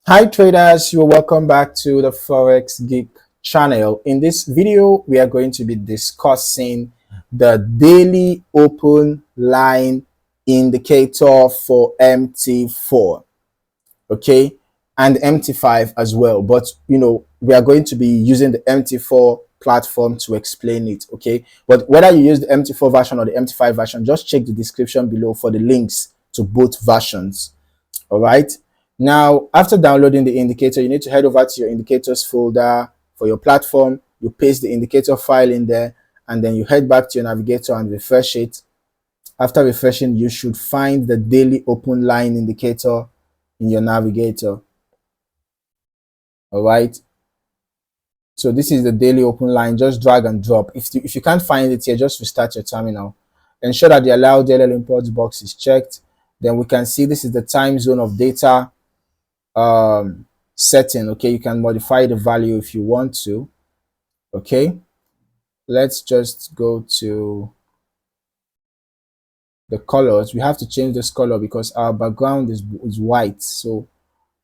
Hi traders, you're welcome back to the Forex Geek channel. In this video, we are going to be discussing the daily open line indicator for MT4, okay, and MT5 as well. But we are going to be using the MT4 platform to explain it, okay. But whether you use the MT4 version or the MT5 version, just check the description below for the links to both versions. All right. Now, after downloading the indicator, you need to head over to your indicators folder for your platform. You paste the indicator file in there, and then you head back to your navigator and refresh it. After refreshing, you should find the daily open line indicator in your navigator. All right. So this is the daily open line. Just drag and drop. If you can't find it here, just restart your terminal. Ensure that the allow daily imports box is checked. Then we can see this is the time zone of data setting. Okay, you can modify the value if you want to. Okay, let's just go to the colors. We have to change this color because our background is white, so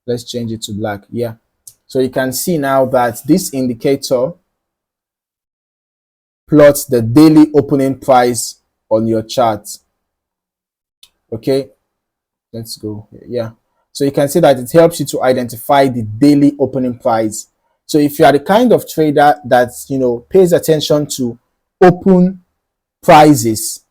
let's change it to black. Yeah, so you can see now that this indicator plots the daily opening price on your chart. Okay, let's go. Yeah, so you can see that it helps you to identify the daily opening price. So if you are the kind of trader that pays attention to open prices,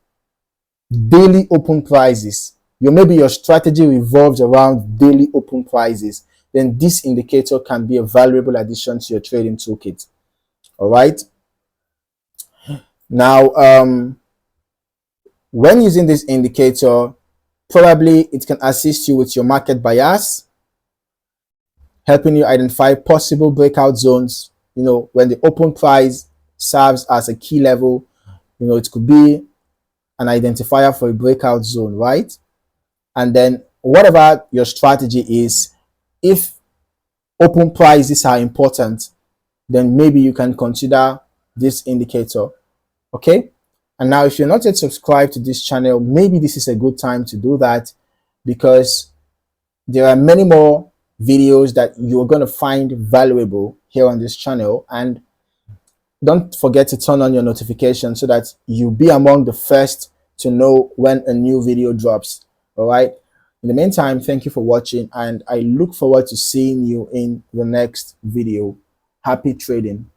daily open prices, maybe your strategy revolves around daily open prices, then this indicator can be a valuable addition to your trading toolkit. All right. Now, when using this indicator, probably it can assist you with your market bias, helping you identify possible breakout zones. When the open price serves as a key level, it could be an identifier for a breakout zone, right? And then whatever your strategy is, if open prices are important, then maybe you can consider this indicator. Okay. And now, if you're not yet subscribed to this channel, maybe this is a good time to do that, because there are many more videos that you're going to find valuable here on this channel. And don't forget to turn on your notifications so that you'll be among the first to know when a new video drops. All right. In the meantime, thank you for watching, and I look forward to seeing you in the next video. Happy trading.